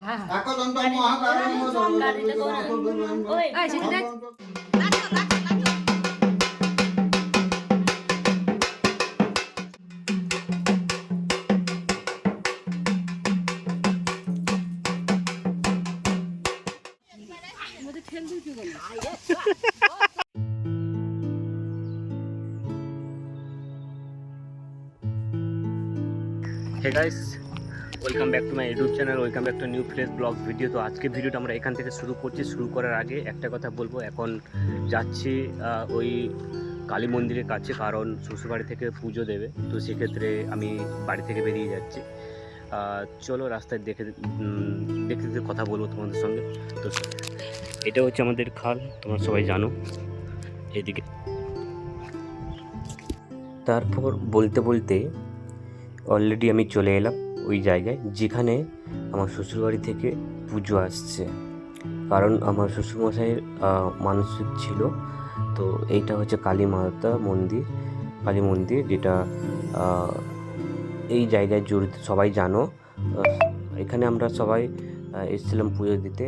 একদন্ত মহাকারী Hey guys, welcome back to my YouTube channel, welcome back to new fresh vlog video. তো আজকে ভিডিওটা আমরা এখান থেকে শুরু করছি। শুরু করার আগে একটা কথা বলবো, এখন যাচ্ছি ওই কালী মন্দিরের কাছে, কারণ শ্বশুরবাড়ি থেকে পুজো দেবে। তো সেক্ষেত্রে আমি বাড়ি থেকে বেরিয়ে যাচ্ছি। চলো রাস্তায় দেখে দেখতে কথা বলবো তোমাদের সঙ্গে। তো এটা হচ্ছে আমাদের খাল, তোমরা সবাই জানো। এদিকে তারপর বলতে বলতে অলরেডি আমি চলে এলাম ওই জায়গায় যেখানে আমার শ্বশুরবাড়ি থেকে পুজো আসছে, কারণ আমার শ্বশুরমশাইয়ের মানসিক ছিল। তো এইটা হচ্ছে কালী মাতা মন্দির, কালী মন্দির, যেটা এই জায়গায় জড়িত, সবাই জানো। এখানে আমরা সবাই এসেছিলাম পুজো দিতে।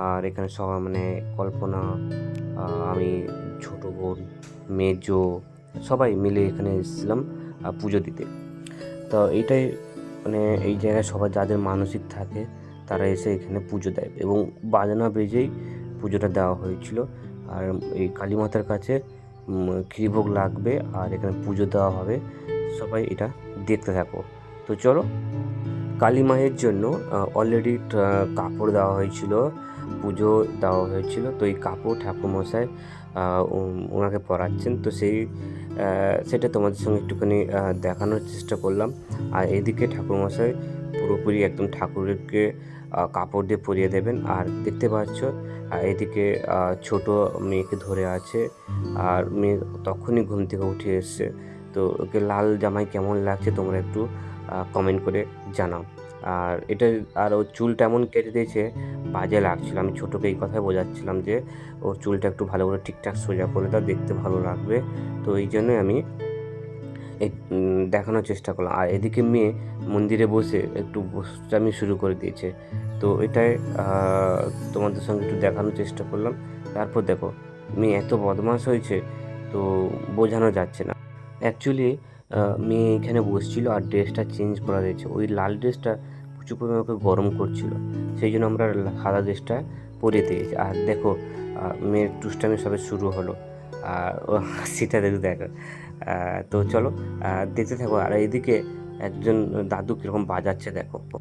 আর এখানে সবাই মানে কল্পনা, আমি, ছোটো বোন, মেজো, সবাই মিলে এখানে এসেছিলাম পুজো দিতে। তো এইটাই মানে এই জায়গায় সবার যাদের মানসিক থাকে তারা এসে এখানে পুজো দেয়, এবং বাজনা বেজেই পুজোটা দেওয়া হয়েছিল। আর এই কালী মাতার কাছে ক্ষীরভোগ লাগবে আর এখানে পুজো দেওয়া হবে। সবাই এটা দেখতে থাকো। তো চলো, কালী মায়ের জন্য অলরেডি কাপড় দেওয়া হয়েছিল, পুজো দেওয়া হয়েছিল। তো এই কাপড় ঠাকুরমশাই ওনাকে পরাচ্ছেন। তো সেটা তোমাদের সঙ্গে একটুখানি দেখানোর চেষ্টা করলাম। আর এদিকে ঠাকুরমশাই পুরোপুরি একদম ঠাকুরকে কাপড় দিয়ে পরিয়ে দেবেন। আর দেখতে পাচ্ছ এদিকে ছোট মেয়েকে ধরে আছে, আর মেয়ে তখনই ঘুম থেকে উঠে এসছে। তো ওকে লাল জামাই কেমন লাগছে তোমরা একটু কমেন্ট করে জানাও। আর এটা, আর ওর চুলটা এমন কেটে দিয়েছে বাজে লাগছিল। আমি ছোটোকে এই কথাই বোঝাচ্ছিলাম যে ওর চুলটা একটু ভালো করে ঠিকঠাক সোজা করে দাও, দেখতে ভালো লাগবে। তো এই জন্যই আমি দেখানোর চেষ্টা করলাম। আর এদিকে মেয়ে মন্দিরে বসে একটু বসটামি শুরু করে দিয়েছে। তো এটাই তোমাদের সঙ্গে একটু দেখানোর চেষ্টা করলাম। তারপর দেখো মেয়ে এত বদমাশ হয়েছে, তো বোঝানো যাচ্ছে না। অ্যাকচুয়ালি মেয়ে এখানে বসছিল আর ড্রেসটা চেঞ্জ করা দিয়েছে। ওই লাল ড্রেসটা প্রচুর পরিমাণে ওকে গরম করছিল, সেই জন্য আমরা সাদা ড্রেসটা পরিয়ে দিয়েছি। আর দেখো মেয়ের দুষ্টামি সবে শুরু হলো, আর সেটা দেখো। তো চলো দেখতে থাকো। আর এদিকে একজন দাদু কীরকম বাজাচ্ছে দেখো। তো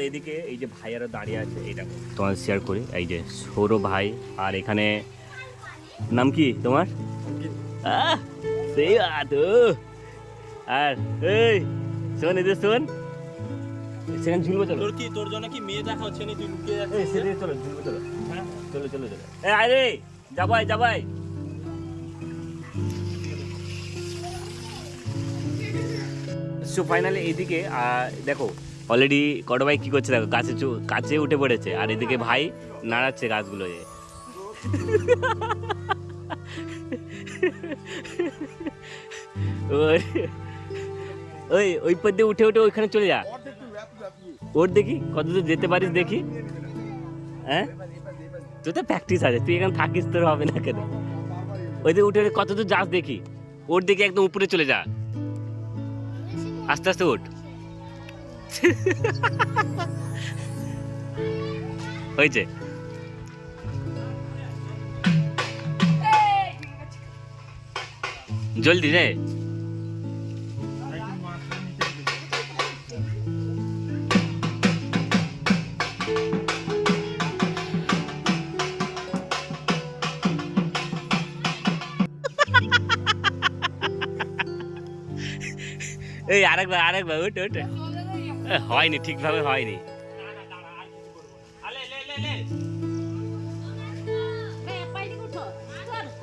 এদিকে এই যে ভাইয়ারা দাঁড়িয়ে আছে, এইটা তোমার শেয়ার করি। এই যে সৌরভ ভাই, আর এখানে নাম কি তোমার? সেই আর এই শোন, এই যে শোন, সেখানে ঝুলবো। চলো, তোর জন্য কি মেয়ে দেখা হচ্ছে না? তুই লুকিয়ে যাচ্ছিস। চলো ঝুলবো, চলো। হ্যাঁ চলো চলো চলো। আরে যাবাই যাবাই। সো ফাইনালি এইদিকে দেখো অলরেডি কটো ভাই কী করছে দেখো, কাছে উঠে পড়েছে। আর এদিকে ভাই নাড়াচ্ছে গাছগুলো। ওই ওই পর দিয়ে উঠে উঠে ওইখানে চলে যা, ওর দেখি কত দূর যেতে পারিস দেখি। হ্যাঁ তুই তো প্র্যাকটিস আছে, তুই এখানে থাকিস, তোর হবে না কেন? ওই দিয়ে উঠে কত দূর যাস দেখি, ওর দেখি একদম উপরে চলে যা, আস্তে আস্তে উঠ। হয়েছে। জলদি রে। এই আরেকবার ওট হয়নি, ঠিকভাবে হয়নি।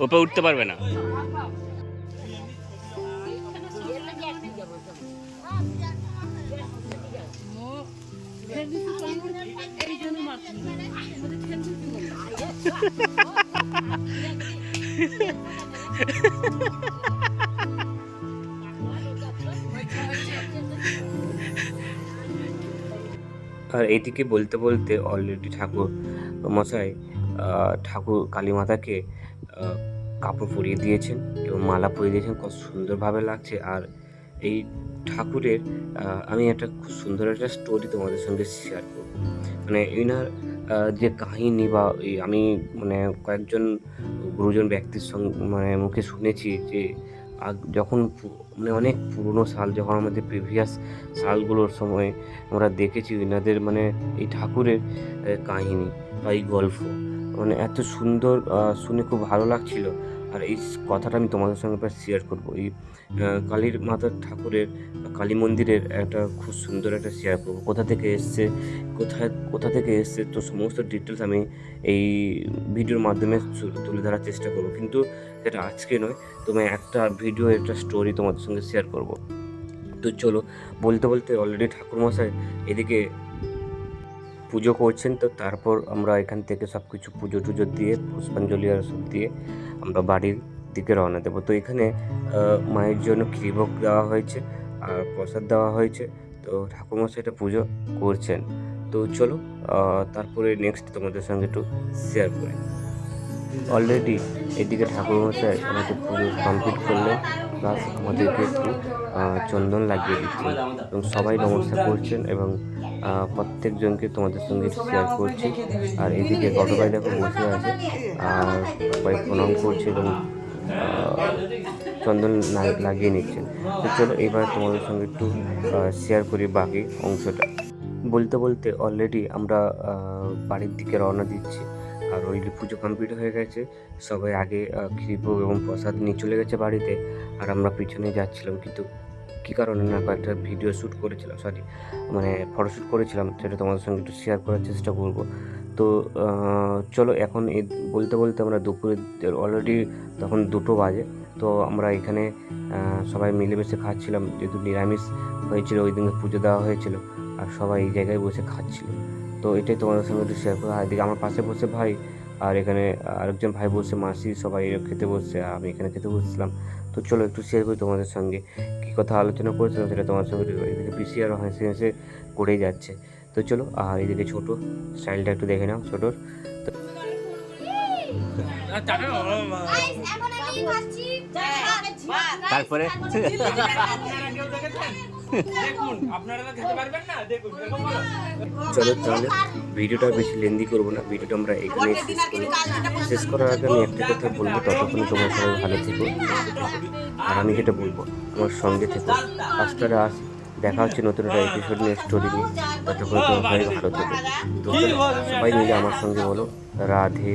ওপরে উঠতে পারবে না। আর এইদিকে বলতে বলতে অলরেডি ঠাকুর মশাই ঠাকুর কালী মাতাকে কাপড় পরিয়ে দিয়েছেন এবং মালা পরিয়ে দিয়েছেন, কত সুন্দরভাবে লাগছে। আর এই ঠাকুরের আমি একটা খুব সুন্দর একটা স্টোরি তোমাদের সঙ্গে শেয়ার করব। মানে এনার যে কাহিনী বা আমি মানে কয়েকজন গুরুজন ব্যক্তির সঙ্গে মানে মুখে শুনেছি যে যখন মানে অনেক পুরনো সাল, যখন আমাদের প্রিভিয়াস সালগুলোর সময় আমরা দেখেছি এনাদের মানে এই ঠাকুরের কাহিনী বা এই গল্প মানে এত সুন্দর, শুনে খুব ভালো লাগছিল। আর এই কথাটা আমি তোমাদের সঙ্গে শেয়ার করবো। এই কালীর মাতার ঠাকুরের কালী মন্দিরের একটা খুব সুন্দর একটা শেয়ার করবো, কোথা থেকে এসছে তো সমস্ত ডিটেলস আমি এই ভিডিওর মাধ্যমে তুলে ধরার চেষ্টা করবো। কিন্তু সেটা আজকে নয়, একটা ভিডিও একটা স্টোরি তোমাদের সঙ্গে শেয়ার করব। তো চলো, বলতে বলতে অলরেডি ঠাকুরমশাই এদিকে পুজো করছেন। তো তারপর আমরা এখান থেকে সব কিছু পুজো টুজো দিয়ে পুষ্পাঞ্জলি আর সব দিয়ে আমরা বাড়ির দিকে রওনা দেবো। তো এখানে মায়ের জন্য ক্ষীরভোগ দেওয়া হয়েছে আর প্রসাদ দেওয়া হয়েছে। তো ঠাকুরমশাই এটা পুজো করছেন। তো চলো তারপরে নেক্সট তোমাদের সঙ্গে একটু শেয়ার করি। অলরেডি এদিকে ঠাকুরমশাই আমাদের পুজো কমপ্লিট করলেন, প্লাস আমাদেরকে একটু চন্দন লাগিয়ে দিচ্ছেন এবং সবাই নমস্কার করছেন এবং প্রত্যেকজনকে তোমাদের সঙ্গে শেয়ার করছি। আর এদিকে গতবাই দেখো বসে আছে আর সবাই প্রণাম করছে এবং চন্দন লাগিয়ে নিচ্ছেন। তো চলো এবার তোমাদের সঙ্গে একটু শেয়ার করি বাকি অংশটা। বলতে বলতে অলরেডি আমরা বাড়ির দিকে রওনা দিচ্ছি। আর অলরেডি পুজো কমপ্লিট হয়ে গেছে, সবাই আগে ক্ষীরভোগ এবং প্রসাদ নিয়ে চলে গেছে বাড়িতে, আর আমরা পিছনে যাচ্ছিলাম। কিন্তু কী কারণে না কয়েকটা ভিডিও শ্যুট করেছিলাম, মানে ফটোশ্যুট করেছিলাম, সেটা তোমাদের সঙ্গে একটু শেয়ার করার চেষ্টা করব। তো চলো এখন বলতে বলতে আমরা দুপুরে অলরেডি তখন 2টো বাজে। তো আমরা এখানে সবাই মিলেমিশে খাচ্ছিলাম, যেহেতু নিরামিষ হয়েছিল, ওই দিনে পুজো দেওয়া হয়েছিল আর সবাই এই জায়গায় বসে খাচ্ছিল। তো এটাই তোমাদের সঙ্গে একটু শেয়ার করা। এদিকে আমার পাশে বসে ভাই, আর এখানে আরেকজন ভাই বসে, মাসি, সবাই খেতে বসছে, আমি এখানে খেতে বসছিলাম। তো চলো একটু শেয়ার করি তোমাদের সঙ্গে কী কথা আলোচনা করেছিলাম, সেটা তোমার সঙ্গে এদিকে পিসি আর হেসে হেসে করেই যাচ্ছে। তো চলো, আর এদিকে ছোটো স্টাইলটা একটু দেখে নাও ছোটোর। তারপরে চলো তাহলে ভিডিওটা বেশি লেন্দি করবো না, ভিডিওটা আমরা এখানে শেষ করার আগে আমি একটা কথা বলবো, ততক্ষণে তোমার সবাই ভালো থেকো। আর আমি যেটা বলবো আমার সঙ্গে থেকো। আজকারা দেখা হচ্ছে নতুন একটা এপিসোড নিয়ে, স্টোরি নিয়ে। ততক্ষণে তোমার সবাই ভালো থেকো। তো সবাই মিলে আমার সঙ্গে বলো রাধে।